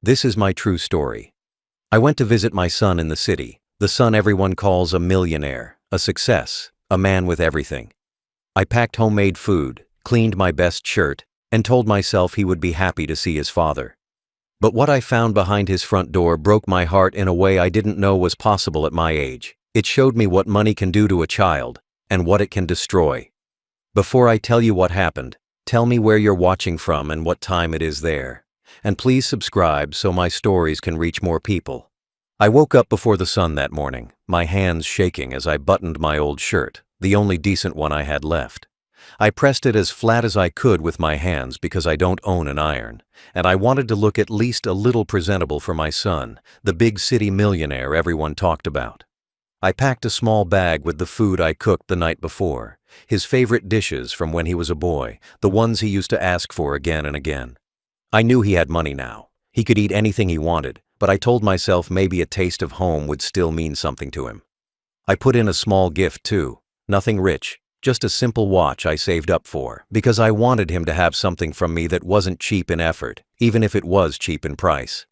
This is my true story. I went to visit my son in the city, the son everyone calls a millionaire, a success, a man with everything. I packed homemade food, cleaned my best shirt, and told myself he would be happy to see his father. But what I found behind his front door broke my heart in a way I didn't know was possible at my age. It showed me what money can do to a child, and what it can destroy. Before I tell you what happened, tell me where you're watching from and what time it is there. And please subscribe so my stories can reach more people. I woke up before the sun that morning, my hands shaking as I buttoned my old shirt, the only decent one I had left. I pressed it as flat as I could with my hands because I don't own an iron, and I wanted to look at least a little presentable for my son, the big city millionaire everyone talked about. I packed a small bag with the food I cooked the night before, his favorite dishes from when he was a boy, the ones he used to ask for again and again. I knew he had money now. He could eat anything he wanted, but I told myself maybe a taste of home would still mean something to him. I put in a small gift too, nothing rich, just a simple watch I saved up for, because I wanted him to have something from me that wasn't cheap in effort, even if it was cheap in price.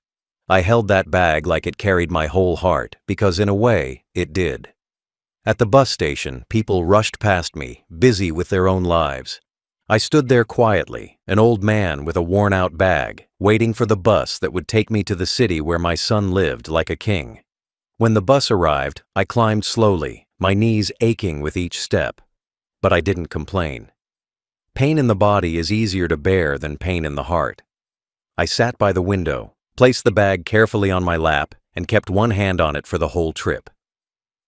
I held that bag like it carried my whole heart, because in a way, it did. At the bus station, people rushed past me, busy with their own lives. I stood there quietly, an old man with a worn-out bag, waiting for the bus that would take me to the city where my son lived like a king. When the bus arrived, I climbed slowly, my knees aching with each step. But I didn't complain. Pain in the body is easier to bear than pain in the heart. I sat by the window, placed the bag carefully on my lap, and kept one hand on it for the whole trip.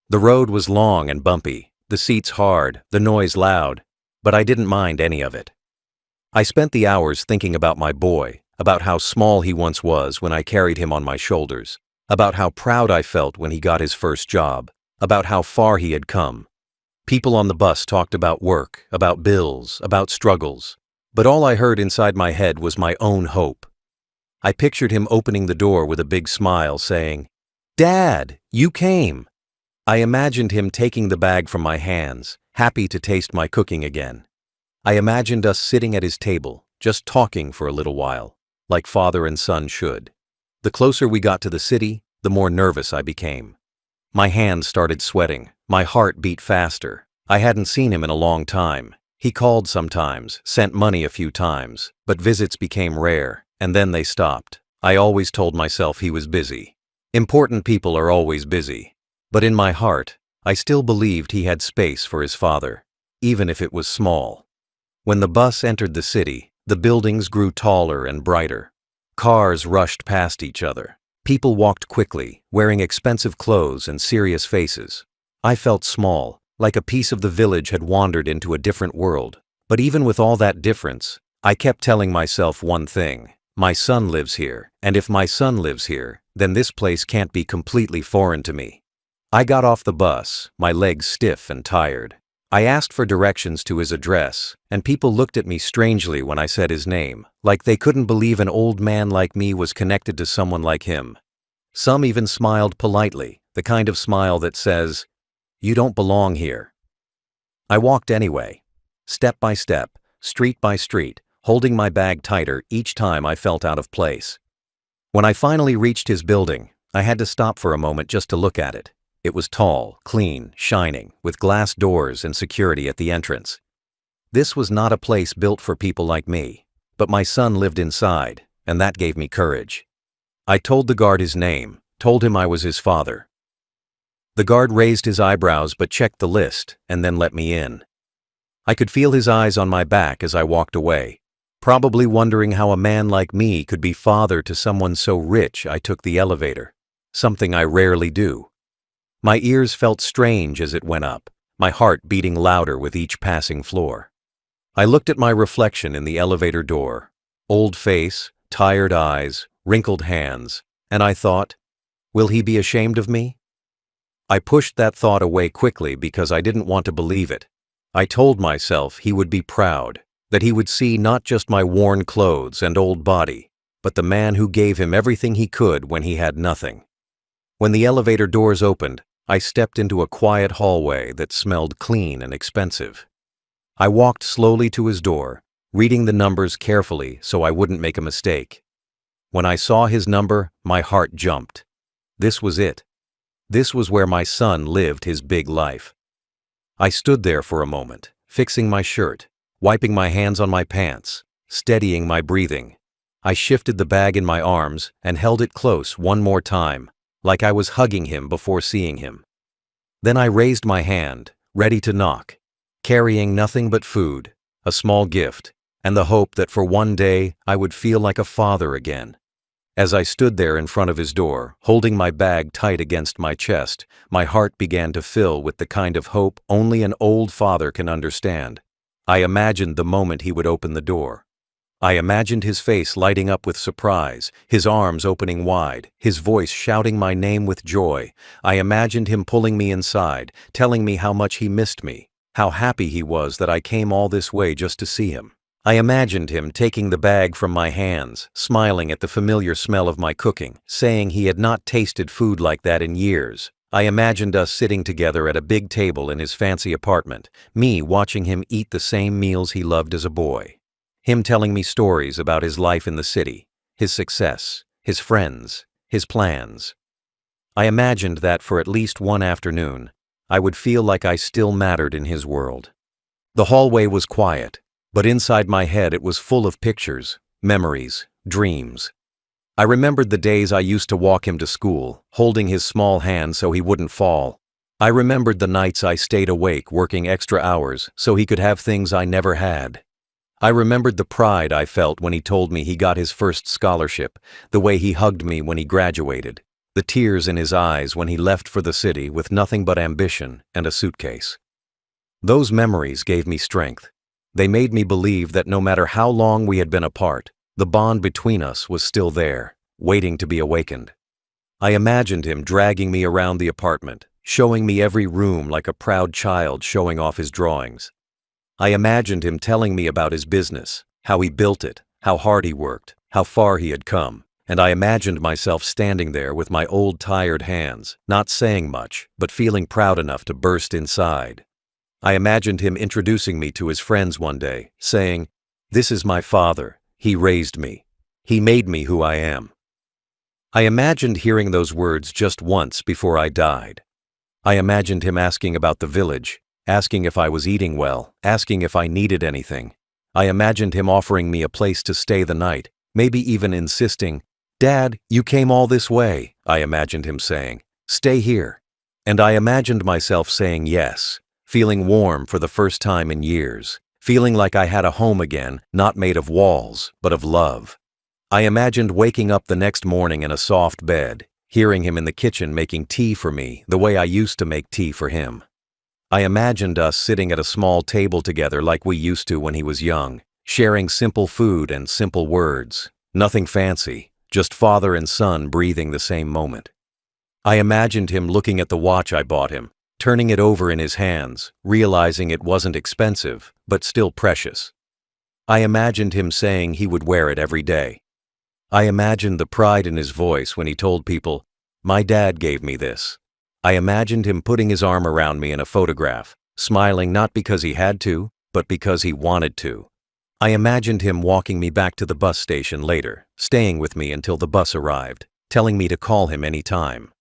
The road was long and bumpy, the seats hard, the noise loud, but I didn't mind any of it. I spent the hours thinking about my boy, about how small he once was when I carried him on my shoulders, about how proud I felt when he got his first job, about how far he had come. People on the bus talked about work, about bills, about struggles, but all I heard inside my head was my own hope. I pictured him opening the door with a big smile, saying, "Dad, you came." I imagined him taking the bag from my hands, happy to taste my cooking again. I imagined us sitting at his table, just talking for a little while, like father and son should. The closer we got to the city, the more nervous I became. My hands started sweating, my heart beat faster. I hadn't seen him in a long time. He called sometimes, sent money a few times, but visits became rare, and then they stopped. I always told myself he was busy. Important people are always busy. But in my heart, I still believed he had space for his father, even if it was small. When the bus entered the city, the buildings grew taller and brighter. Cars rushed past each other. People walked quickly, wearing expensive clothes and serious faces. I felt small, like a piece of the village had wandered into a different world. But even with all that difference, I kept telling myself one thing: my son lives here, and if my son lives here, then this place can't be completely foreign to me. I got off the bus, my legs stiff and tired. I asked for directions to his address, and people looked at me strangely when I said his name, like they couldn't believe an old man like me was connected to someone like him. Some even smiled politely, the kind of smile that says, "You don't belong here." I walked anyway, step by step, street by street, holding my bag tighter each time I felt out of place. When I finally reached his building, I had to stop for a moment just to look at it. It was tall, clean, shining, with glass doors and security at the entrance. This was not a place built for people like me, but my son lived inside, and that gave me courage. I told the guard his name, told him I was his father. The guard raised his eyebrows but checked the list, and then let me in. I could feel his eyes on my back as I walked away, probably wondering how a man like me could be father to someone so rich. I took the elevator, something I rarely do. My ears felt strange as it went up, my heart beating louder with each passing floor. I looked at my reflection in the elevator door, old face, tired eyes, wrinkled hands, and I thought, will he be ashamed of me? I pushed that thought away quickly because I didn't want to believe it. I told myself he would be proud, that he would see not just my worn clothes and old body, but the man who gave him everything he could when he had nothing. When the elevator doors opened, I stepped into a quiet hallway that smelled clean and expensive. I walked slowly to his door, reading the numbers carefully so I wouldn't make a mistake. When I saw his number, my heart jumped. This was it. This was where my son lived his big life. I stood there for a moment, fixing my shirt, wiping my hands on my pants, steadying my breathing. I shifted the bag in my arms and held it close one more time, like I was hugging him before seeing him. Then I raised my hand, ready to knock, carrying nothing but food, a small gift, and the hope that for one day I would feel like a father again. As I stood there in front of his door, holding my bag tight against my chest, my heart began to fill with the kind of hope only an old father can understand. I imagined the moment he would open the door. I imagined his face lighting up with surprise, his arms opening wide, his voice shouting my name with joy. I imagined him pulling me inside, telling me how much he missed me, how happy he was that I came all this way just to see him. I imagined him taking the bag from my hands, smiling at the familiar smell of my cooking, saying he had not tasted food like that in years. I imagined us sitting together at a big table in his fancy apartment, me watching him eat the same meals he loved as a boy. Him telling me stories about his life in the city, his success, his friends, his plans. I imagined that for at least one afternoon, I would feel like I still mattered in his world. The hallway was quiet, but inside my head it was full of pictures, memories, dreams. I remembered the days I used to walk him to school, holding his small hand so he wouldn't fall. I remembered the nights I stayed awake working extra hours so he could have things I never had. I remembered the pride I felt when he told me he got his first scholarship, the way he hugged me when he graduated, the tears in his eyes when he left for the city with nothing but ambition and a suitcase. Those memories gave me strength. They made me believe that no matter how long we had been apart, the bond between us was still there, waiting to be awakened. I imagined him dragging me around the apartment, showing me every room like a proud child showing off his drawings. I imagined him telling me about his business, how he built it, how hard he worked, how far he had come, and I imagined myself standing there with my old tired hands, not saying much, but feeling proud enough to burst inside. I imagined him introducing me to his friends one day, saying, "This is my father, he raised me. He made me who I am." I imagined hearing those words just once before I died. I imagined him asking about the village, asking if I was eating well, asking if I needed anything. I imagined him offering me a place to stay the night, maybe even insisting, "Dad, you came all this way." I imagined him saying, "Stay here." And I imagined myself saying yes, feeling warm for the first time in years, feeling like I had a home again, not made of walls, but of love. I imagined waking up the next morning in a soft bed, hearing him in the kitchen making tea for me the way I used to make tea for him. I imagined us sitting at a small table together like we used to when he was young, sharing simple food and simple words, nothing fancy, just father and son breathing the same moment. I imagined him looking at the watch I bought him, turning it over in his hands, realizing it wasn't expensive, but still precious. I imagined him saying he would wear it every day. I imagined the pride in his voice when he told people, "My dad gave me this." I imagined him putting his arm around me in a photograph, smiling not because he had to, but because he wanted to. I imagined him walking me back to the bus station later, staying with me until the bus arrived, telling me to call him any time.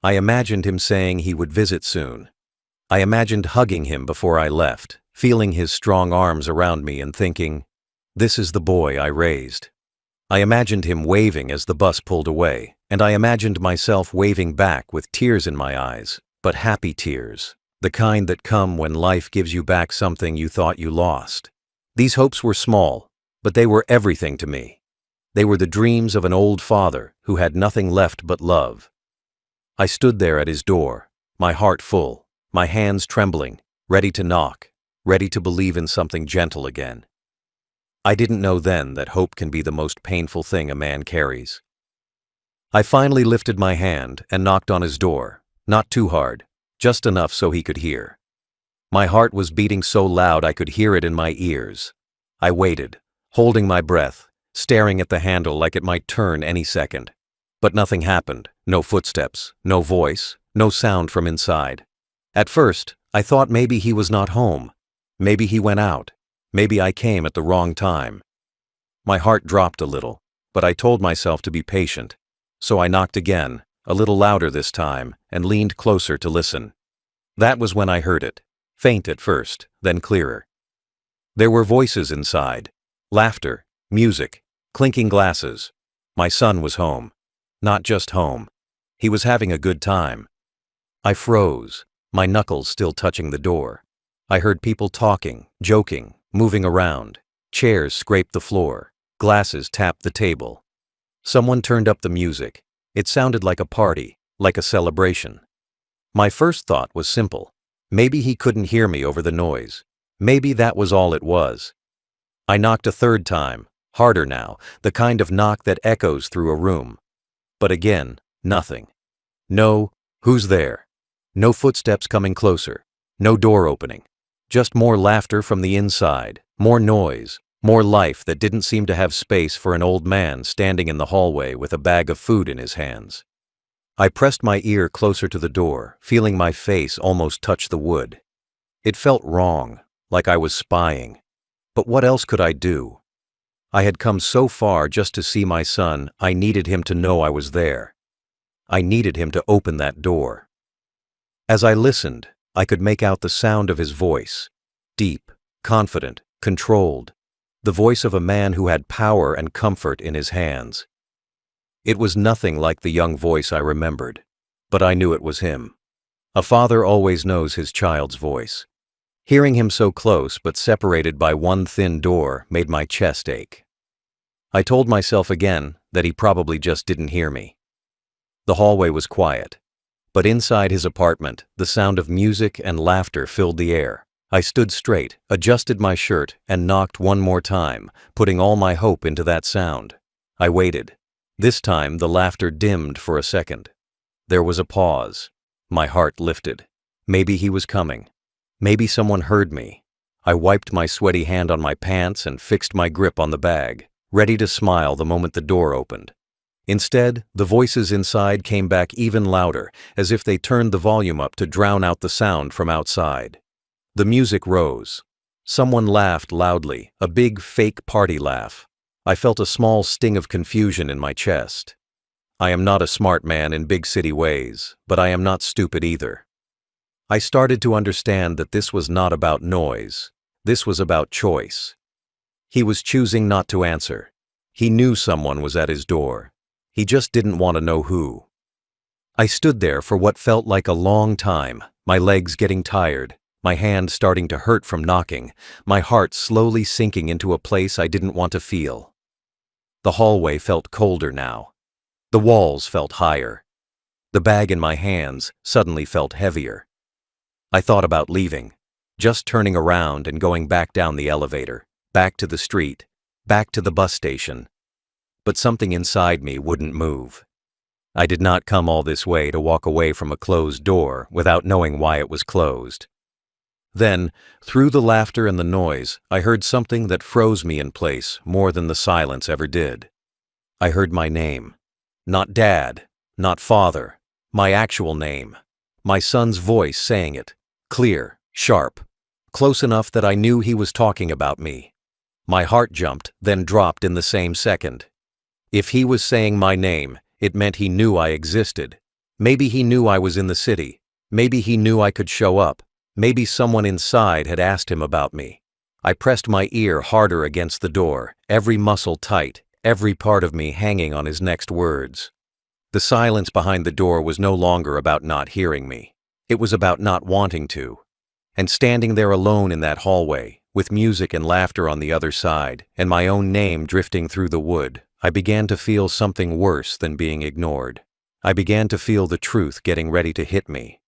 I imagined him saying he would visit soon. I imagined hugging him before I left, feeling his strong arms around me and thinking, "This is the boy I raised." I imagined him waving as the bus pulled away, and I imagined myself waving back with tears in my eyes, but happy tears, the kind that come when life gives you back something you thought you lost. These hopes were small, but they were everything to me. They were the dreams of an old father who had nothing left but love. I stood there at his door, my heart full, my hands trembling, ready to knock, ready to believe in something gentle again. I didn't know then that hope can be the most painful thing a man carries. I finally lifted my hand and knocked on his door, not too hard, just enough so he could hear. My heart was beating so loud I could hear it in my ears. I waited, holding my breath, staring at the handle like it might turn any second. But nothing happened, no footsteps, no voice, no sound from inside. At first, I thought maybe he was not home. Maybe he went out. Maybe I came at the wrong time. My heart dropped a little, but but I told myself to be patient. So I knocked again, a little louder this time, and leaned closer to listen. That was when I heard it. Faint at first, then clearer. There were voices inside. Laughter, music, clinking glasses. My son was home. Not just home. He was having a good time. I froze, my knuckles still touching the door. I heard people talking, joking, moving around. Chairs scraped the floor. Glasses tapped the table. Someone turned up the music. It sounded like a party, like a celebration. My first thought was simple. Maybe he couldn't hear me over the noise. Maybe that was all it was. I knocked a third time, harder now, the kind of knock that echoes through a room. But again, nothing. No, who's there? No footsteps coming closer. No door opening. Just more laughter from the inside, more noise, more life that didn't seem to have space for an old man standing in the hallway with a bag of food in his hands. I pressed my ear closer to the door, feeling my face almost touch the wood. It felt wrong, like I was spying. But what else could I do? I had come so far just to see my son. I needed him to know I was there. I needed him to open that door. As I listened, I could make out the sound of his voice. Deep, confident, controlled. The voice of a man who had power and comfort in his hands. It was nothing like the young voice I remembered, but I knew it was him. A father always knows his child's voice. Hearing him so close but separated by one thin door made my chest ache. I told myself again that he probably just didn't hear me. The hallway was quiet, but inside his apartment, the sound of music and laughter filled the air. I stood straight, adjusted my shirt, and knocked one more time, putting all my hope into that sound. I waited. This time the laughter dimmed for a second. There was a pause. My heart lifted. Maybe he was coming. Maybe someone heard me. I wiped my sweaty hand on my pants and fixed my grip on the bag, ready to smile the moment the door opened. Instead, the voices inside came back even louder, as if they turned the volume up to drown out the sound from outside. The music rose. Someone laughed loudly, a big fake party laugh. I felt a small sting of confusion in my chest. I am not a smart man in big city ways, but I am not stupid either. I started to understand that this was not about noise. This was about choice. He was choosing not to answer. He knew someone was at his door. He just didn't want to know who. I stood there for what felt like a long time, my legs getting tired, my hand starting to hurt from knocking, my heart slowly sinking into a place I didn't want to feel. The hallway felt colder now. The walls felt higher. The bag in my hands suddenly felt heavier. I thought about leaving, just turning around and going back down the elevator, back to the street, back to the bus station. But something inside me wouldn't move. I did not come all this way to walk away from a closed door without knowing why it was closed. Then, through the laughter and the noise, I heard something that froze me in place more than the silence ever did. I heard my name. Not Dad, not Father, my actual name. My son's voice saying it, clear, sharp, close enough that I knew he was talking about me. My heart jumped, then dropped in the same second. If he was saying my name, it meant he knew I existed. Maybe he knew I was in the city. Maybe he knew I could show up. Maybe someone inside had asked him about me. I pressed my ear harder against the door, every muscle tight, every part of me hanging on his next words. The silence behind the door was no longer about not hearing me. It was about not wanting to. And standing there alone in that hallway, with music and laughter on the other side, and my own name drifting through the wood, I began to feel something worse than being ignored. I began to feel the truth getting ready to hit me.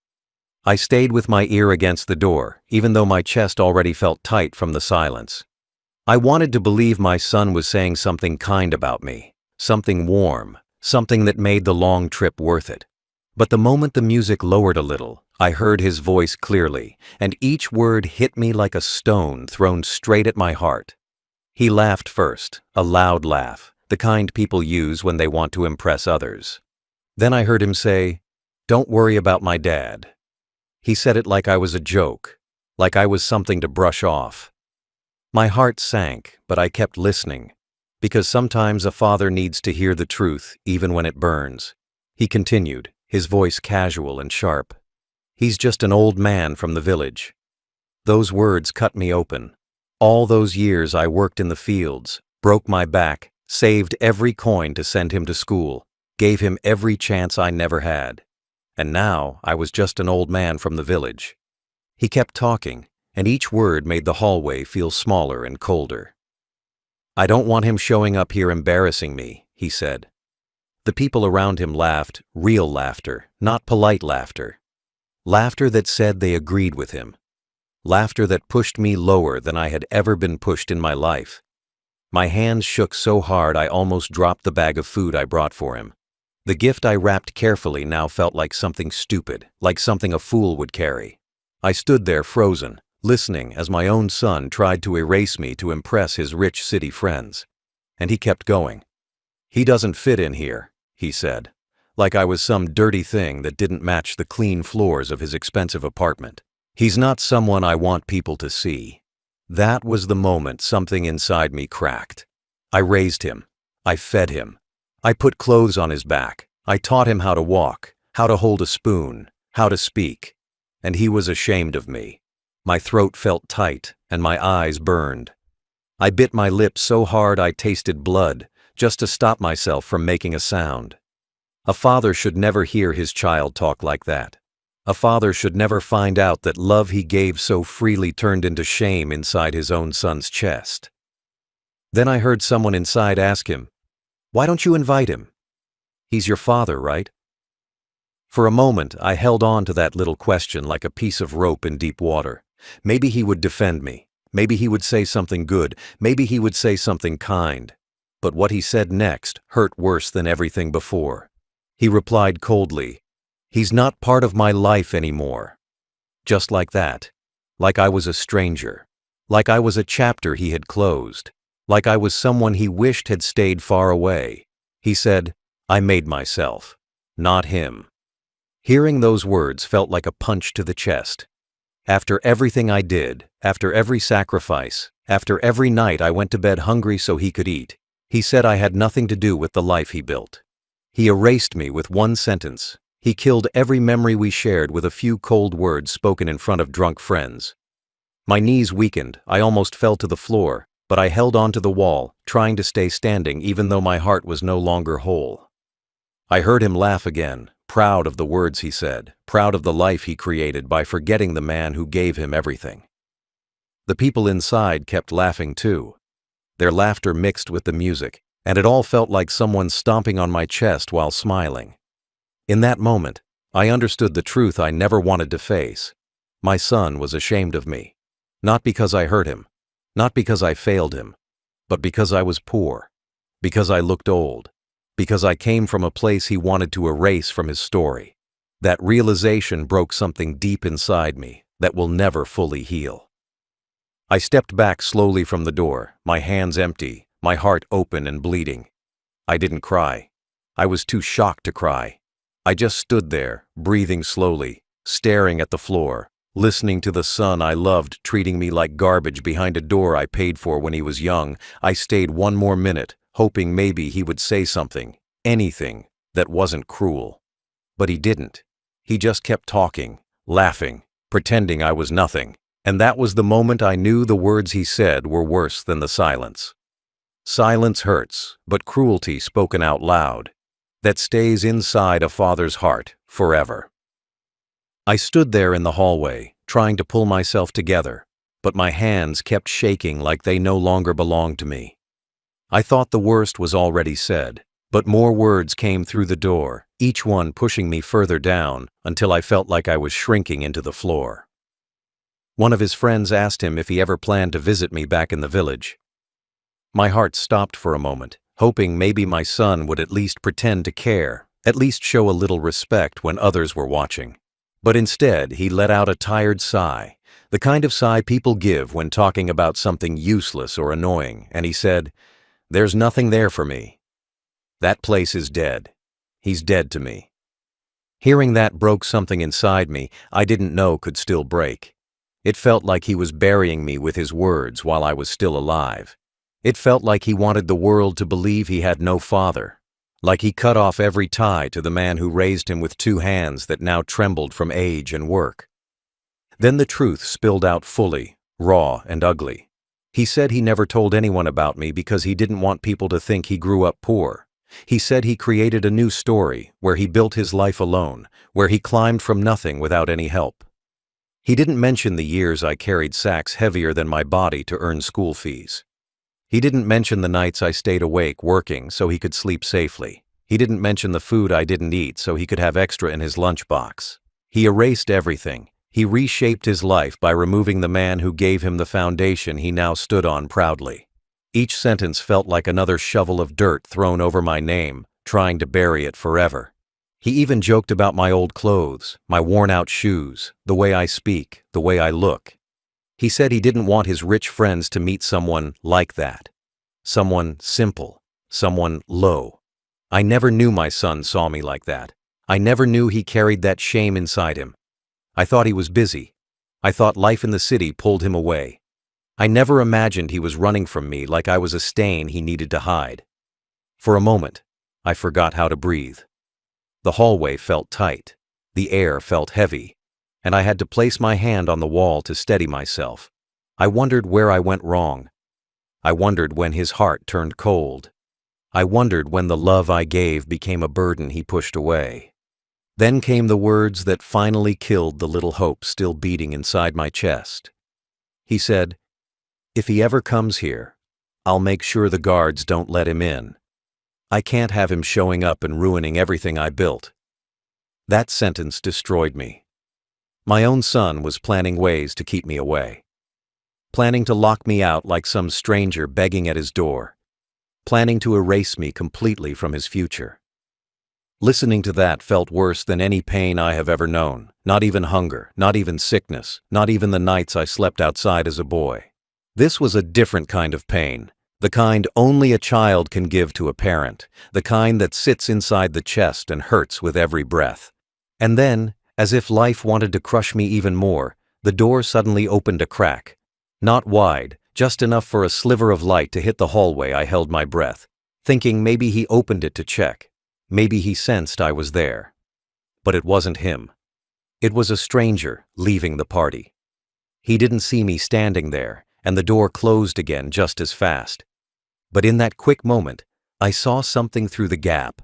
I stayed with my ear against the door, even though my chest already felt tight from the silence. I wanted to believe my son was saying something kind about me, something warm, something that made the long trip worth it. But the moment the music lowered a little, I heard his voice clearly, and each word hit me like a stone thrown straight at my heart. He laughed first, a loud laugh, the kind people use when they want to impress others. Then I heard him say, "Don't worry about my dad." He said it like I was a joke, like I was something to brush off. My heart sank, but I kept listening. Because sometimes a father needs to hear the truth, even when it burns. He continued, his voice casual and sharp. He's just an old man from the village. Those words cut me open. All those years I worked in the fields, broke my back, saved every coin to send him to school, gave him every chance I never had. And now I was just an old man from the village. He kept talking, and each word made the hallway feel smaller and colder. I don't want him showing up here embarrassing me, he said. The people around him laughed, real laughter, not polite laughter. Laughter that said they agreed with him. Laughter that pushed me lower than I had ever been pushed in my life. My hands shook so hard I almost dropped the bag of food I brought for him. The gift I wrapped carefully now felt like something stupid, like something a fool would carry. I stood there frozen, listening as my own son tried to erase me to impress his rich city friends. And he kept going. He doesn't fit in here, he said, like I was some dirty thing that didn't match the clean floors of his expensive apartment. He's not someone I want people to see. That was the moment something inside me cracked. I raised him. I fed him. I put clothes on his back. I taught him how to walk, how to hold a spoon, how to speak. And he was ashamed of me. My throat felt tight and my eyes burned. I bit my lips so hard I tasted blood, just to stop myself from making a sound. A father should never hear his child talk like that. A father should never find out that love he gave so freely turned into shame inside his own son's chest. Then I heard someone inside ask him, "Why don't you invite him? He's your father, right?" For a moment, I held on to that little question like a piece of rope in deep water. Maybe he would defend me. Maybe he would say something good. Maybe he would say something kind. But what he said next hurt worse than everything before. He replied coldly, "He's not part of my life anymore." Just like that. Like I was a stranger. Like I was a chapter he had closed. Like I was someone he wished had stayed far away. He said, "I made myself, not him." Hearing those words felt like a punch to the chest. After everything I did, after every sacrifice, after every night I went to bed hungry so he could eat, he said I had nothing to do with the life he built. He erased me with one sentence. He killed every memory we shared with a few cold words spoken in front of drunk friends. My knees weakened, I almost fell to the floor, but I held on to the wall, trying to stay standing even though my heart was no longer whole. I heard him laugh again, proud of the words he said, proud of the life he created by forgetting the man who gave him everything. The people inside kept laughing too. Their laughter mixed with the music, and it all felt like someone stomping on my chest while smiling. In that moment, I understood the truth I never wanted to face. My son was ashamed of me. Not because I hurt him, not because I failed him, but because I was poor, because I looked old, because I came from a place he wanted to erase from his story. That realization broke something deep inside me that will never fully heal. I stepped back slowly from the door, my hands empty, my heart open and bleeding. I didn't cry. I was too shocked to cry. I just stood there, breathing slowly, staring at the floor, listening to the son I loved treating me like garbage behind a door I paid for when he was young. I stayed one more minute, hoping maybe he would say something, anything, that wasn't cruel. But he didn't. He just kept talking, laughing, pretending I was nothing. And that was the moment I knew the words he said were worse than the silence. Silence hurts, but cruelty spoken out loud, that stays inside a father's heart forever. I stood there in the hallway, trying to pull myself together, but my hands kept shaking like they no longer belonged to me. I thought the worst was already said, but more words came through the door, each one pushing me further down until I felt like I was shrinking into the floor. One of his friends asked him if he ever planned to visit me back in the village. My heart stopped for a moment, hoping maybe my son would at least pretend to care, at least show a little respect when others were watching. But instead, he let out a tired sigh, the kind of sigh people give when talking about something useless or annoying, and he said, "There's nothing there for me. That place is dead. He's dead to me." Hearing that broke something inside me I didn't know could still break. It felt like he was burying me with his words while I was still alive. It felt like he wanted the world to believe he had no father, like he cut off every tie to the man who raised him with two hands that now trembled from age and work. Then the truth spilled out fully, raw and ugly. He said he never told anyone about me because he didn't want people to think he grew up poor. He said he created a new story where he built his life alone, where he climbed from nothing without any help. He didn't mention the years I carried sacks heavier than my body to earn school fees. He didn't mention the nights I stayed awake working so he could sleep safely. He didn't mention the food I didn't eat so he could have extra in his lunchbox. He erased everything. He reshaped his life by removing the man who gave him the foundation he now stood on proudly. Each sentence felt like another shovel of dirt thrown over my name, trying to bury it forever. He even joked about my old clothes, my worn-out shoes, the way I speak, the way I look. He said he didn't want his rich friends to meet someone like that. Someone simple, someone low. I never knew my son saw me like that. I never knew he carried that shame inside him. I thought he was busy. I thought life in the city pulled him away. I never imagined he was running from me like I was a stain he needed to hide. For a moment, I forgot how to breathe. The hallway felt tight. The air felt heavy. And I had to place my hand on the wall to steady myself. I wondered where I went wrong. I wondered when his heart turned cold. I wondered when the love I gave became a burden he pushed away. Then came the words that finally killed the little hope still beating inside my chest. He said, "If he ever comes here, I'll make sure the guards don't let him in. I can't have him showing up and ruining everything I built." That sentence destroyed me. My own son was planning ways to keep me away. Planning to lock me out like some stranger begging at his door. Planning to erase me completely from his future. Listening to that felt worse than any pain I have ever known. Not even hunger, not even sickness, not even the nights I slept outside as a boy. This was a different kind of pain. The kind only a child can give to a parent. The kind that sits inside the chest and hurts with every breath. And then, as if life wanted to crush me even more, the door suddenly opened a crack. Not wide, just enough for a sliver of light to hit the hallway. I held my breath, thinking maybe he opened it to check. Maybe he sensed I was there. But it wasn't him. It was a stranger leaving the party. He didn't see me standing there, and the door closed again just as fast. But in that quick moment, I saw something through the gap.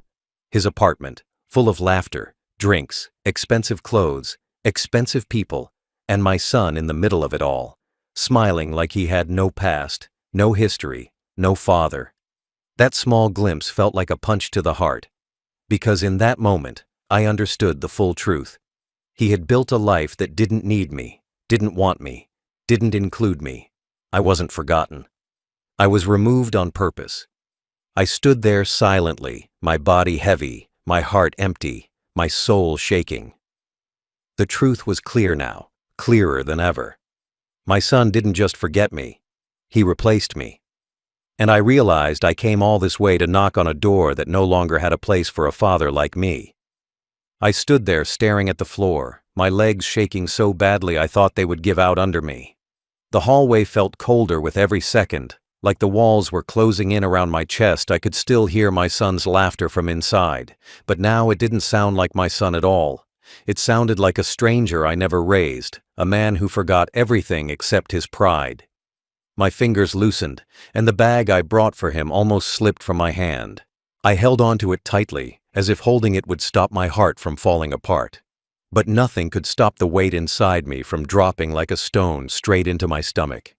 His apartment, full of laughter, drinks, expensive clothes, expensive people, and my son in the middle of it all, smiling like he had no past, no history, no father. That small glimpse felt like a punch to the heart, because in that moment, I understood the full truth. He had built a life that didn't need me, didn't want me, didn't include me. I wasn't forgotten. I was removed on purpose. I stood there silently, my body heavy, my heart empty, my soul shaking. The truth was clear now, clearer than ever. My son didn't just forget me. He replaced me. And I realized I came all this way to knock on a door that no longer had a place for a father like me. I stood there staring at the floor, my legs shaking so badly I thought they would give out under me. The hallway felt colder with every second, like the walls were closing in around my chest. I could still hear my son's laughter from inside, but now it didn't sound like my son at all. It sounded like a stranger I never raised, a man who forgot everything except his pride. My fingers loosened, and the bag I brought for him almost slipped from my hand. I held onto it tightly, as if holding it would stop my heart from falling apart. But nothing could stop the weight inside me from dropping like a stone straight into my stomach.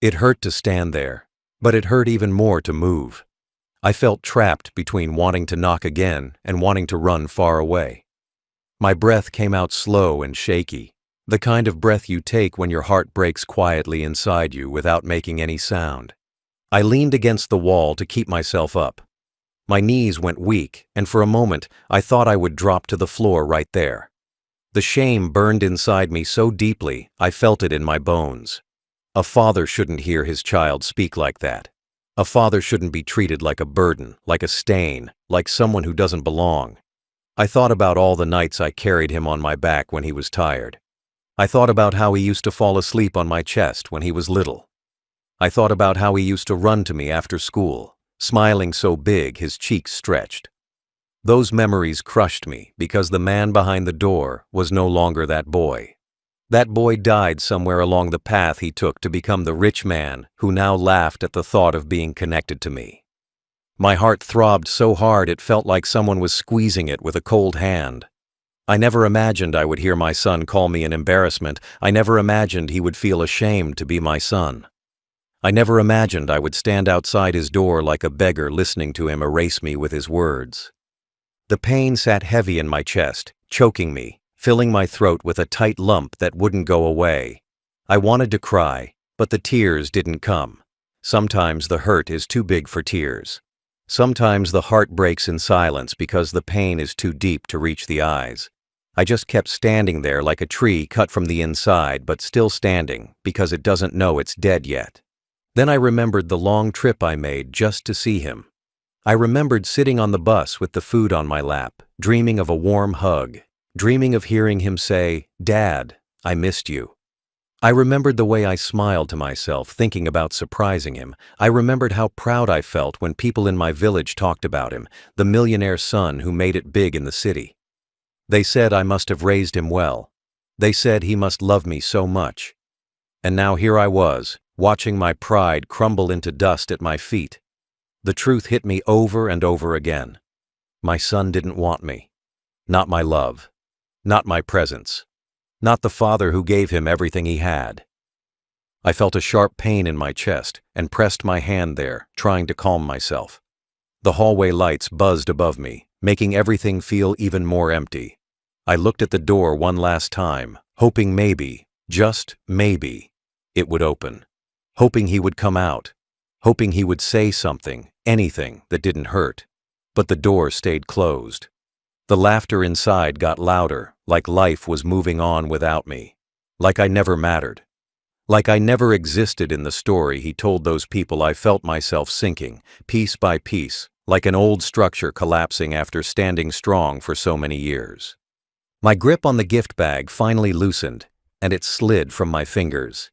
It hurt to stand there, but it hurt even more to move. I felt trapped between wanting to knock again and wanting to run far away. My breath came out slow and shaky, the kind of breath you take when your heart breaks quietly inside you without making any sound. I leaned against the wall to keep myself up. My knees went weak, and for a moment I thought I would drop to the floor right there. The shame burned inside me so deeply I felt it in my bones. A father shouldn't hear his child speak like that. A father shouldn't be treated like a burden, like a stain, like someone who doesn't belong. I thought about all the nights I carried him on my back when he was tired. I thought about how he used to fall asleep on my chest when he was little. I thought about how he used to run to me after school, smiling so big his cheeks stretched. Those memories crushed me because the man behind the door was no longer that boy. That boy died somewhere along the path he took to become the rich man who now laughed at the thought of being connected to me. My heart throbbed so hard it felt like someone was squeezing it with a cold hand. I never imagined I would hear my son call me an embarrassment. I never imagined he would feel ashamed to be my son. I never imagined I would stand outside his door like a beggar listening to him erase me with his words. The pain sat heavy in my chest, choking me, filling my throat with a tight lump that wouldn't go away. I wanted to cry, but the tears didn't come. Sometimes the hurt is too big for tears. Sometimes the heart breaks in silence because the pain is too deep to reach the eyes. I just kept standing there like a tree cut from the inside but still standing because it doesn't know it's dead yet. Then I remembered the long trip I made just to see him. I remembered sitting on the bus with the food on my lap, dreaming of a warm hug, dreaming of hearing him say, "Dad, I missed you." I remembered the way I smiled to myself thinking about surprising him. I remembered how proud I felt when people in my village talked about him, the millionaire son who made it big in the city. They said I must have raised him well. They said he must love me so much. And now here I was, watching my pride crumble into dust at my feet. The truth hit me over and over again. My son didn't want me. Not my love. Not my presence. Not the father who gave him everything he had. I felt a sharp pain in my chest and pressed my hand there, trying to calm myself. The hallway lights buzzed above me, making everything feel even more empty. I looked at the door one last time, hoping maybe, just maybe, it would open. Hoping he would come out. Hoping he would say something, anything that didn't hurt. But the door stayed closed. The laughter inside got louder, like life was moving on without me. Like I never mattered. Like I never existed in the story he told those people. I felt myself sinking, piece by piece, like an old structure collapsing after standing strong for so many years. My grip on the gift bag finally loosened, and it slid from my fingers.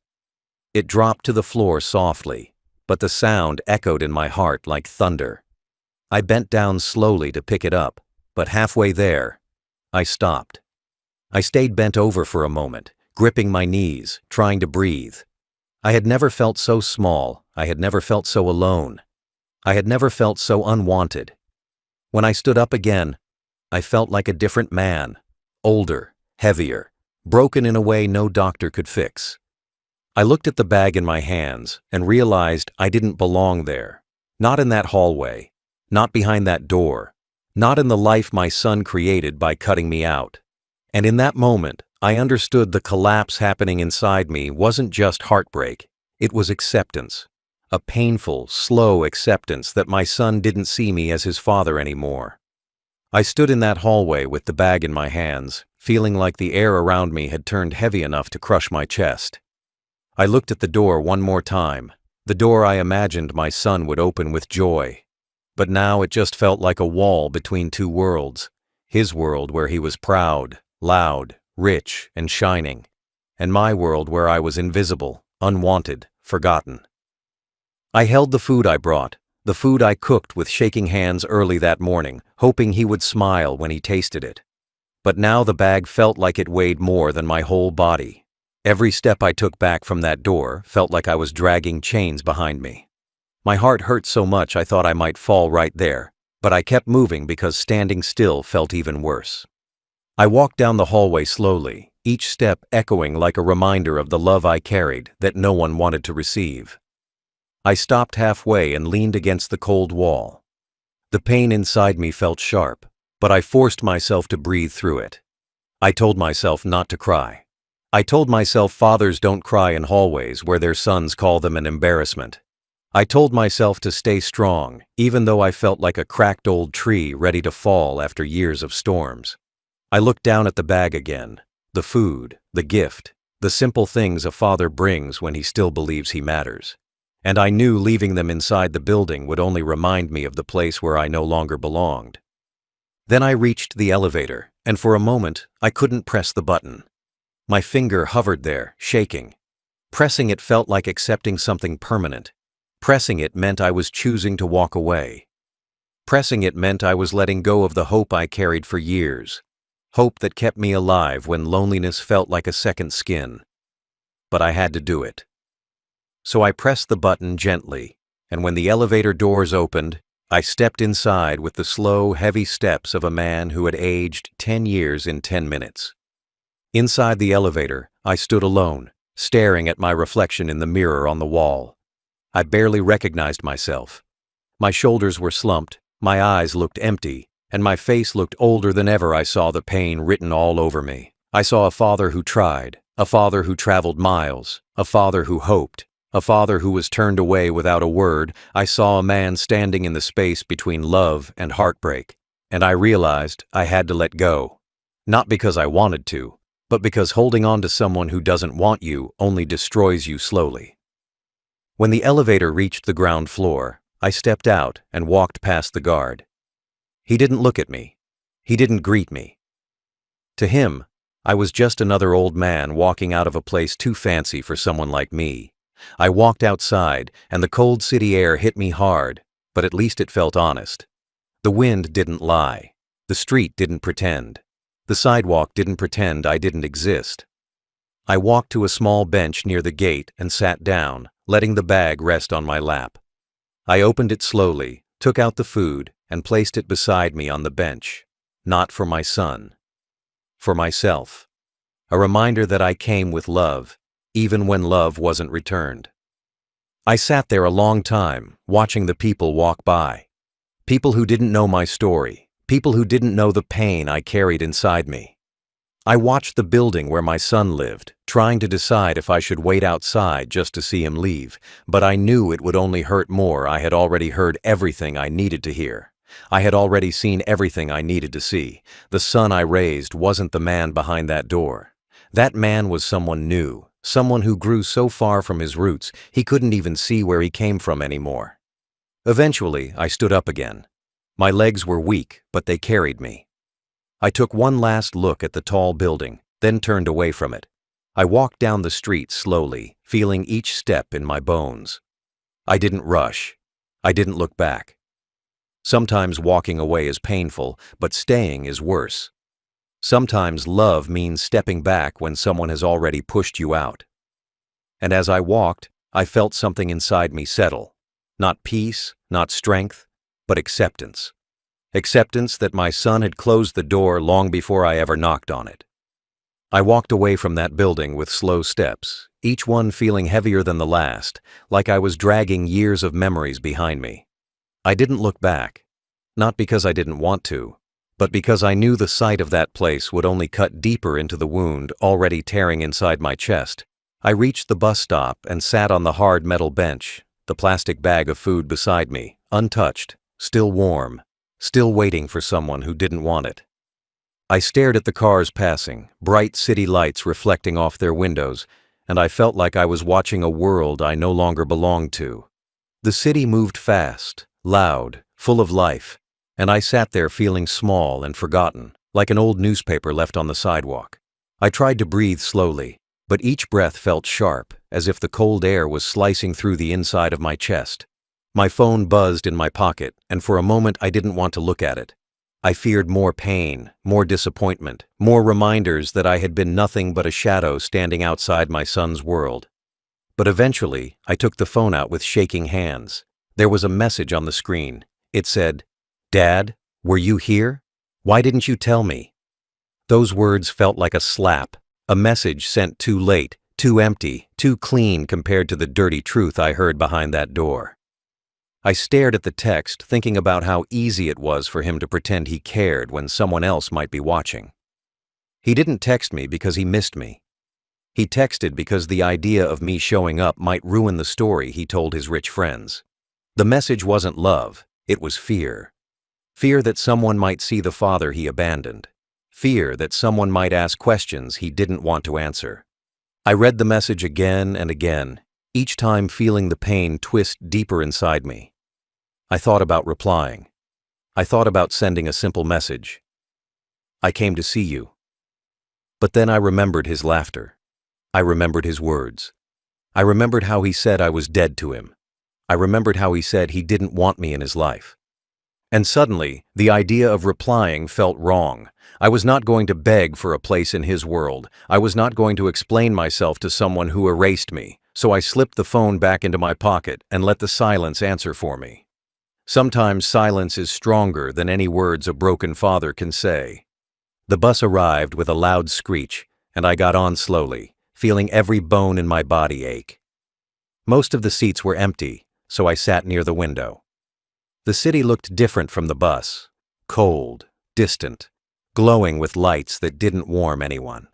It dropped to the floor softly, but the sound echoed in my heart like thunder. I bent down slowly to pick it up, but halfway there, I stopped. I stayed bent over for a moment, gripping my knees, trying to breathe. I had never felt so small. I had never felt so alone. I had never felt so unwanted. When I stood up again, I felt like a different man, older, heavier, broken in a way no doctor could fix. I looked at the bag in my hands and realized I didn't belong there. Not in that hallway, not behind that door, not in the life my son created by cutting me out. And in that moment, I understood the collapse happening inside me wasn't just heartbreak, it was acceptance. A painful, slow acceptance that my son didn't see me as his father anymore. I stood in that hallway with the bag in my hands, feeling like the air around me had turned heavy enough to crush my chest. I looked at the door one more time, the door I imagined my son would open with joy. But now it just felt like a wall between two worlds. His world where he was proud, loud, rich, and shining, and my world where I was invisible, unwanted, forgotten. I held the food I brought, the food I cooked with shaking hands early that morning, hoping he would smile when he tasted it. But now the bag felt like it weighed more than my whole body. Every step I took back from that door felt like I was dragging chains behind me. My heart hurt so much I thought I might fall right there, but I kept moving because standing still felt even worse. I walked down the hallway slowly, each step echoing like a reminder of the love I carried that no one wanted to receive. I stopped halfway and leaned against the cold wall. The pain inside me felt sharp, but I forced myself to breathe through it. I told myself not to cry. I told myself fathers don't cry in hallways where their sons call them an embarrassment. I told myself to stay strong, even though I felt like a cracked old tree ready to fall after years of storms. I looked down at the bag again, the food, the gift, the simple things a father brings when he still believes he matters. And I knew leaving them inside the building would only remind me of the place where I no longer belonged. Then I reached the elevator, and for a moment, I couldn't press the button. My finger hovered there, shaking. Pressing it felt like accepting something permanent. Pressing it meant I was choosing to walk away. Pressing it meant I was letting go of the hope I carried for years. Hope that kept me alive when loneliness felt like a second skin. But I had to do it. So I pressed the button gently, and when the elevator doors opened, I stepped inside with the slow, heavy steps of a man who had aged 10 years in 10 minutes. Inside the elevator, I stood alone, staring at my reflection in the mirror on the wall. I barely recognized myself. My shoulders were slumped, my eyes looked empty, and my face looked older than ever. I saw the pain written all over me. I saw a father who tried, a father who traveled miles, a father who hoped, a father who was turned away without a word. I saw a man standing in the space between love and heartbreak, and I realized I had to let go. Not because I wanted to, but because holding on to someone who doesn't want you only destroys you slowly. When the elevator reached the ground floor, I stepped out and walked past the guard. He didn't look at me. He didn't greet me. To him, I was just another old man walking out of a place too fancy for someone like me. I walked outside, and the cold city air hit me hard, but at least it felt honest. The wind didn't lie. The street didn't pretend. The sidewalk didn't pretend I didn't exist. I walked to a small bench near the gate and sat down, letting the bag rest on my lap. I opened it slowly, took out the food, and placed it beside me on the bench. Not for my son. For myself. A reminder that I came with love, even when love wasn't returned. I sat there a long time, watching the people walk by. People who didn't know my story. People who didn't know the pain I carried inside me. I watched the building where my son lived, trying to decide if I should wait outside just to see him leave, but I knew it would only hurt more. I had already heard everything I needed to hear. I had already seen everything I needed to see. The son I raised wasn't the man behind that door. That man was someone new, someone who grew so far from his roots he couldn't even see where he came from anymore. Eventually, I stood up again. My legs were weak, but they carried me. I took one last look at the tall building, then turned away from it. I walked down the street slowly, feeling each step in my bones. I didn't rush. I didn't look back. Sometimes walking away is painful, but staying is worse. Sometimes love means stepping back when someone has already pushed you out. And as I walked, I felt something inside me settle. Not peace, not strength, but acceptance. Acceptance that my son had closed the door long before I ever knocked on it. I walked away from that building with slow steps, each one feeling heavier than the last, like I was dragging years of memories behind me. I didn't look back, not because I didn't want to, but because I knew the sight of that place would only cut deeper into the wound already tearing inside my chest. I reached the bus stop and sat on the hard metal bench, the plastic bag of food beside me, untouched, still warm, still waiting for someone who didn't want it. I stared at the cars passing, bright city lights reflecting off their windows, and I felt like I was watching a world I no longer belonged to. The city moved fast, loud, full of life, and I sat there feeling small and forgotten, like an old newspaper left on the sidewalk. I tried to breathe slowly, but each breath felt sharp, as if the cold air was slicing through the inside of my chest. My phone buzzed in my pocket, and for a moment I didn't want to look at it. I feared more pain, more disappointment, more reminders that I had been nothing but a shadow standing outside my son's world. But eventually, I took the phone out with shaking hands. There was a message on the screen. It said, "Dad, were you here? Why didn't you tell me?" Those words felt like a slap, a message sent too late, too empty, too clean compared to the dirty truth I heard behind that door. I stared at the text, thinking about how easy it was for him to pretend he cared when someone else might be watching. He didn't text me because he missed me. He texted because the idea of me showing up might ruin the story he told his rich friends. The message wasn't love, it was fear. Fear that someone might see the father he abandoned. Fear that someone might ask questions he didn't want to answer. I read the message again and again, each time feeling the pain twist deeper inside me. I thought about replying. I thought about sending a simple message. "I came to see you." But then I remembered his laughter. I remembered his words. I remembered how he said I was dead to him. I remembered how he said he didn't want me in his life. And suddenly, the idea of replying felt wrong. I was not going to beg for a place in his world. I was not going to explain myself to someone who erased me, so I slipped the phone back into my pocket and let the silence answer for me. Sometimes silence is stronger than any words a broken father can say. The bus arrived with a loud screech, and I got on slowly, feeling every bone in my body ache. Most of the seats were empty, so I sat near the window. The city looked different from the bus, cold, distant, glowing with lights that didn't warm anyone.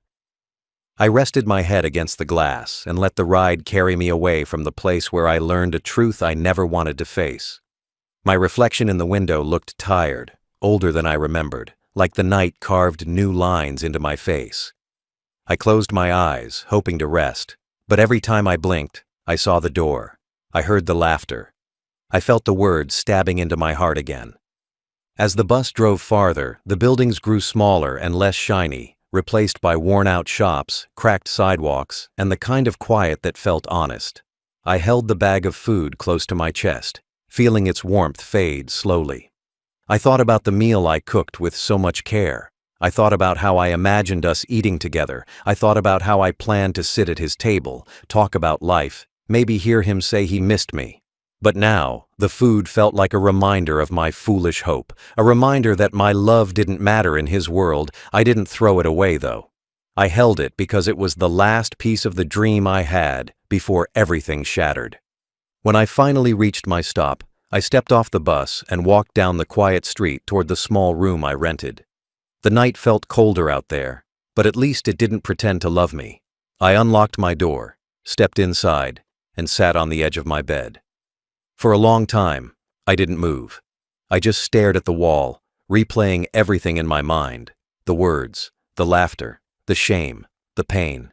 I rested my head against the glass and let the ride carry me away from the place where I learned a truth I never wanted to face. My reflection in the window looked tired, older than I remembered, like the night carved new lines into my face. I closed my eyes, hoping to rest, but every time I blinked, I saw the door. I heard the laughter. I felt the words stabbing into my heart again. As the bus drove farther, the buildings grew smaller and less shiny, replaced by worn-out shops, cracked sidewalks, and the kind of quiet that felt honest. I held the bag of food close to my chest, feeling its warmth fade slowly. I thought about the meal I cooked with so much care. I thought about how I imagined us eating together. I thought about how I planned to sit at his table, talk about life, maybe hear him say he missed me. But now, the food felt like a reminder of my foolish hope, a reminder that my love didn't matter in his world. I didn't throw it away, though. I held it because it was the last piece of the dream I had before everything shattered. When I finally reached my stop, I stepped off the bus and walked down the quiet street toward the small room I rented. The night felt colder out there, but at least it didn't pretend to love me. I unlocked my door, stepped inside, and sat on the edge of my bed. For a long time, I didn't move. I just stared at the wall, replaying everything in my mind, the words, the laughter, the shame, the pain.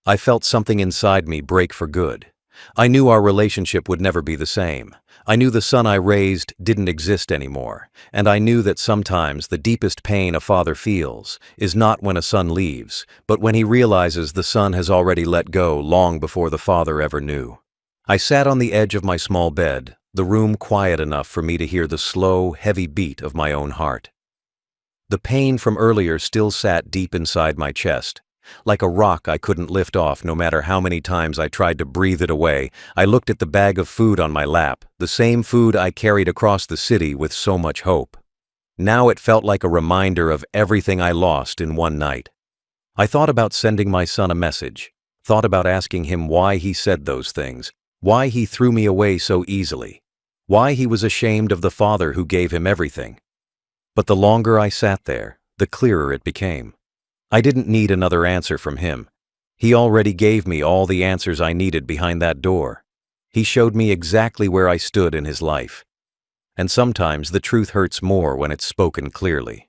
I felt something inside me break for good. I knew our relationship would never be the same. I knew the son I raised didn't exist anymore, and I knew that sometimes the deepest pain a father feels is not when a son leaves, but when he realizes the son has already let go long before the father ever knew. I sat on the edge of my small bed, the room quiet enough for me to hear the slow, heavy beat of my own heart. The pain from earlier still sat deep inside my chest. Like a rock I couldn't lift off no matter how many times I tried to breathe it away. I looked at the bag of food on my lap, the same food I carried across the city with so much hope. Now it felt like a reminder of everything I lost in one night. I thought about sending my son a message, thought about asking him why he said those things, why he threw me away so easily, why he was ashamed of the father who gave him everything. But the longer I sat there, the clearer it became. I didn't need another answer from him. He already gave me all the answers I needed behind that door. He showed me exactly where I stood in his life. And sometimes the truth hurts more when it's spoken clearly.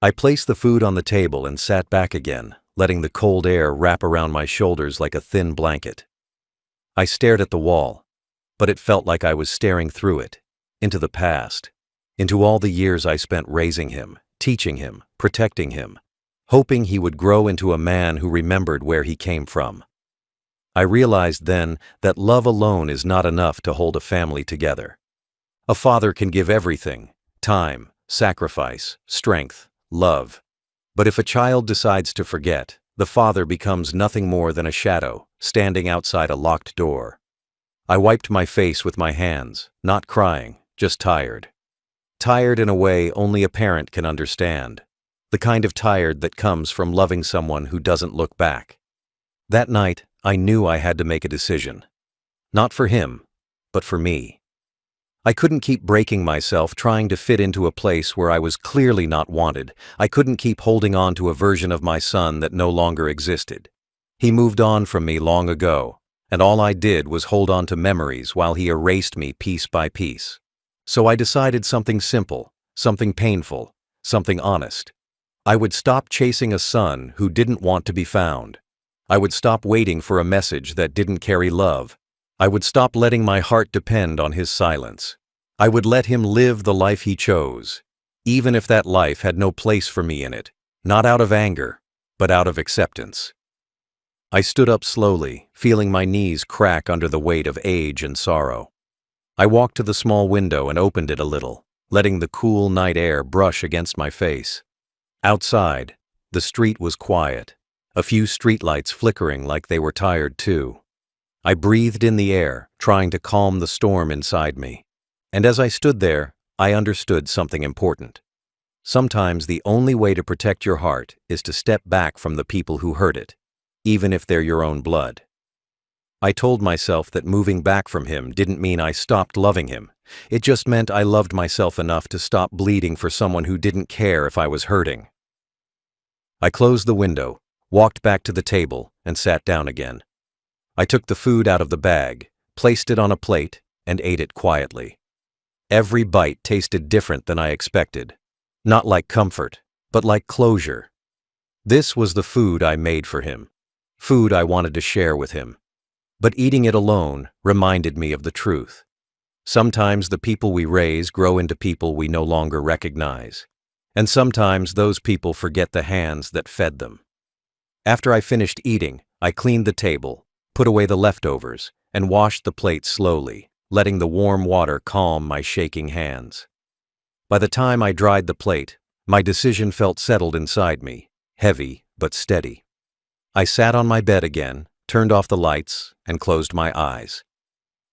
I placed the food on the table and sat back again, letting the cold air wrap around my shoulders like a thin blanket. I stared at the wall, but it felt like I was staring through it, into the past, into all the years I spent raising him, teaching him, protecting him, hoping he would grow into a man who remembered where he came from. I realized then that love alone is not enough to hold a family together. A father can give everything: time, sacrifice, strength, love. But if a child decides to forget, the father becomes nothing more than a shadow, standing outside a locked door. I wiped my face with my hands, not crying, just tired. Tired in a way only a parent can understand. The kind of tired that comes from loving someone who doesn't look back. That night, I knew I had to make a decision. Not for him, but for me. I couldn't keep breaking myself trying to fit into a place where I was clearly not wanted. I couldn't keep holding on to a version of my son that no longer existed. He moved on from me long ago, and all I did was hold on to memories while he erased me piece by piece. So I decided something simple, something painful, something honest. I would stop chasing a son who didn't want to be found. I would stop waiting for a message that didn't carry love. I would stop letting my heart depend on his silence. I would let him live the life he chose, even if that life had no place for me in it, not out of anger, but out of acceptance. I stood up slowly, feeling my knees crack under the weight of age and sorrow. I walked to the small window and opened it a little, letting the cool night air brush against my face. Outside, the street was quiet, a few streetlights flickering like they were tired too. I breathed in the air, trying to calm the storm inside me. And as I stood there, I understood something important. Sometimes the only way to protect your heart is to step back from the people who hurt it, even if they're your own blood. I told myself that moving back from him didn't mean I stopped loving him. It just meant I loved myself enough to stop bleeding for someone who didn't care if I was hurting. I closed the window, walked back to the table, and sat down again. I took the food out of the bag, placed it on a plate, and ate it quietly. Every bite tasted different than I expected. Not like comfort, but like closure. This was the food I made for him. Food I wanted to share with him. But eating it alone reminded me of the truth. Sometimes the people we raise grow into people we no longer recognize. And sometimes those people forget the hands that fed them. After I finished eating, I cleaned the table, put away the leftovers, and washed the plate slowly, letting the warm water calm my shaking hands. By the time I dried the plate, my decision felt settled inside me, heavy but steady. I sat on my bed again, turned off the lights, and closed my eyes.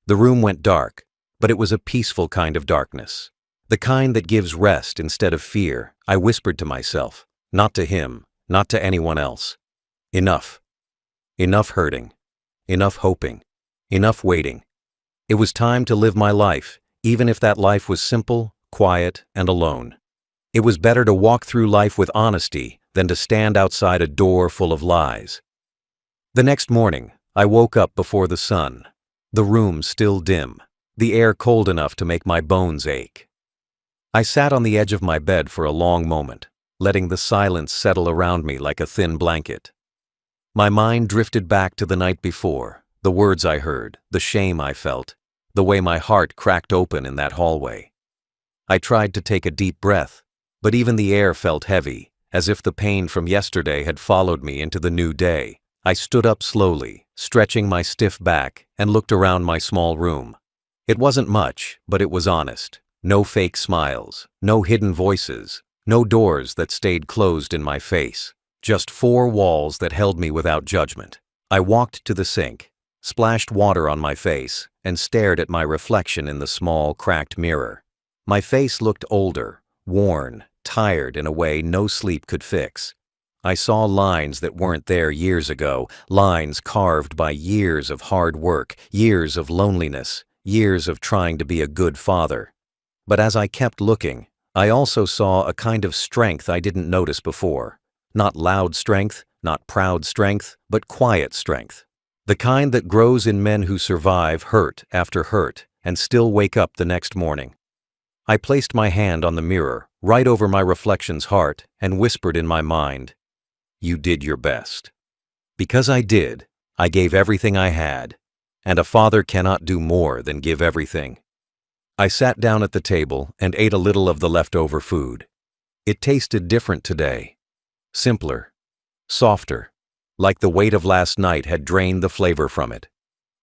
The room went dark, but it was a peaceful kind of darkness. The kind that gives rest instead of fear. I whispered to myself, not to him, not to anyone else. Enough. Enough hurting. Enough hoping. Enough waiting. It was time to live my life, even if that life was simple, quiet, and alone. It was better to walk through life with honesty than to stand outside a door full of lies. The next morning, I woke up before the sun. The room still dim, the air cold enough to make my bones ache. I sat on the edge of my bed for a long moment, letting the silence settle around me like a thin blanket. My mind drifted back to the night before, the words I heard, the shame I felt, the way my heart cracked open in that hallway. I tried to take a deep breath, but even the air felt heavy, as if the pain from yesterday had followed me into the new day. I stood up slowly, stretching my stiff back, and looked around my small room. It wasn't much, but it was honest. No fake smiles, no hidden voices, no doors that stayed closed in my face. Just 4 walls that held me without judgment. I walked to the sink, splashed water on my face, and stared at my reflection in the small, cracked mirror. My face looked older, worn, tired in a way no sleep could fix. I saw lines that weren't there years ago, lines carved by years of hard work, years of loneliness, years of trying to be a good father. But as I kept looking, I also saw a kind of strength I didn't notice before. Not loud strength, not proud strength, but quiet strength. The kind that grows in men who survive hurt after hurt and still wake up the next morning. I placed my hand on the mirror, right over my reflection's heart, and whispered in my mind, "You did your best." Because I did, I gave everything I had, and a father cannot do more than give everything. I sat down at the table and ate a little of the leftover food. It tasted different today. Simpler, softer, like the weight of last night had drained the flavor from it.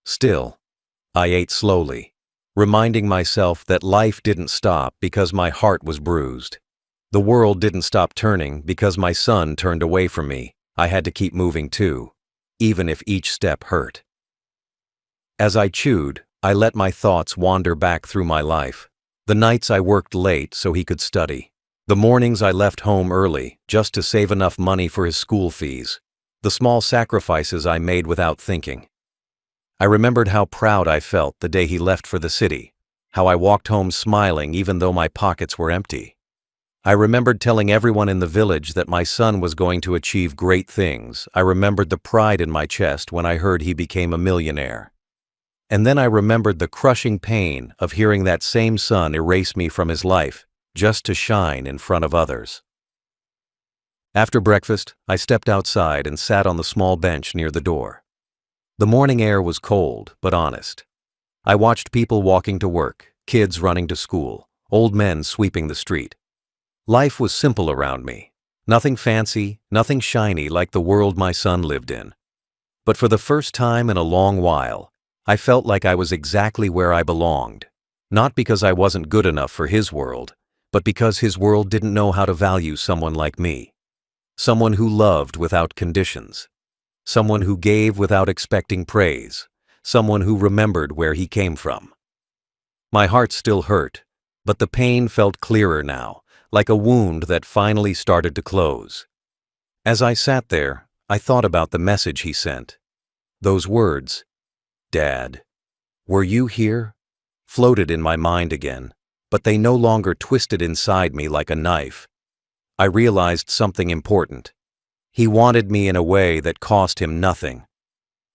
Still, I ate slowly, reminding myself that life didn't stop because my heart was bruised. The world didn't stop turning because my son turned away from me. I had to keep moving too, even if each step hurt. As I chewed, I let my thoughts wander back through my life. The nights I worked late so he could study. The mornings I left home early just to save enough money for his school fees. The small sacrifices I made without thinking. I remembered how proud I felt the day he left for the city, how I walked home smiling even though my pockets were empty. I remembered telling everyone in the village that my son was going to achieve great things. I remembered the pride in my chest when I heard he became a millionaire. And then I remembered the crushing pain of hearing that same son erase me from his life just to shine in front of others. After breakfast, I stepped outside and sat on the small bench near the door. The morning air was cold but honest. I watched people walking to work, kids running to school, old men sweeping the street. Life was simple around me. Nothing fancy, nothing shiny like the world my son lived in. But for the first time in a long while, I felt like I was exactly where I belonged. Not because I wasn't good enough for his world, but because his world didn't know how to value someone like me. Someone who loved without conditions. Someone who gave without expecting praise. Someone who remembered where he came from. My heart still hurt, but the pain felt clearer now, like a wound that finally started to close. As I sat there, I thought about the message he sent. Those words, "Dad, were you here?" floated in my mind again, but they no longer twisted inside me like a knife. I realized something important. He wanted me in a way that cost him nothing.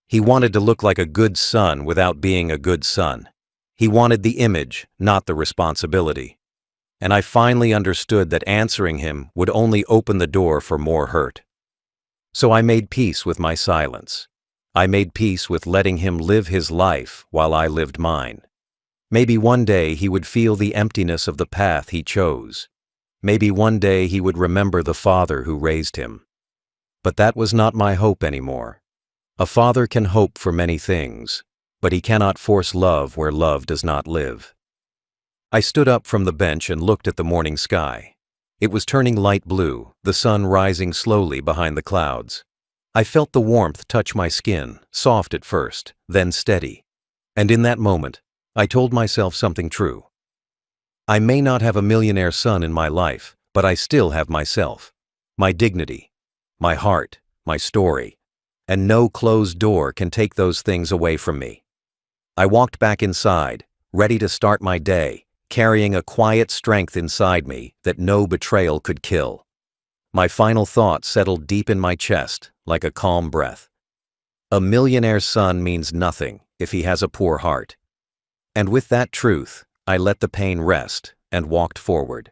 He wanted to look like a good son without being a good son. He wanted the image, not the responsibility. And I finally understood that answering him would only open the door for more hurt. So I made peace with my silence. I made peace with letting him live his life while I lived mine. Maybe one day he would feel the emptiness of the path he chose. Maybe one day he would remember the father who raised him. But that was not my hope anymore. A father can hope for many things, but he cannot force love where love does not live. I stood up from the bench and looked at the morning sky. It was turning light blue, the sun rising slowly behind the clouds. I felt the warmth touch my skin, soft at first, then steady. And in that moment, I told myself something true. I may not have a millionaire son in my life, but I still have myself, my dignity, my heart, my story, and no closed door can take those things away from me. I walked back inside, ready to start my day, carrying a quiet strength inside me that no betrayal could kill. My final thought settled deep in my chest, like a calm breath. A millionaire's son means nothing if he has a poor heart. And with that truth, I let the pain rest and walked forward.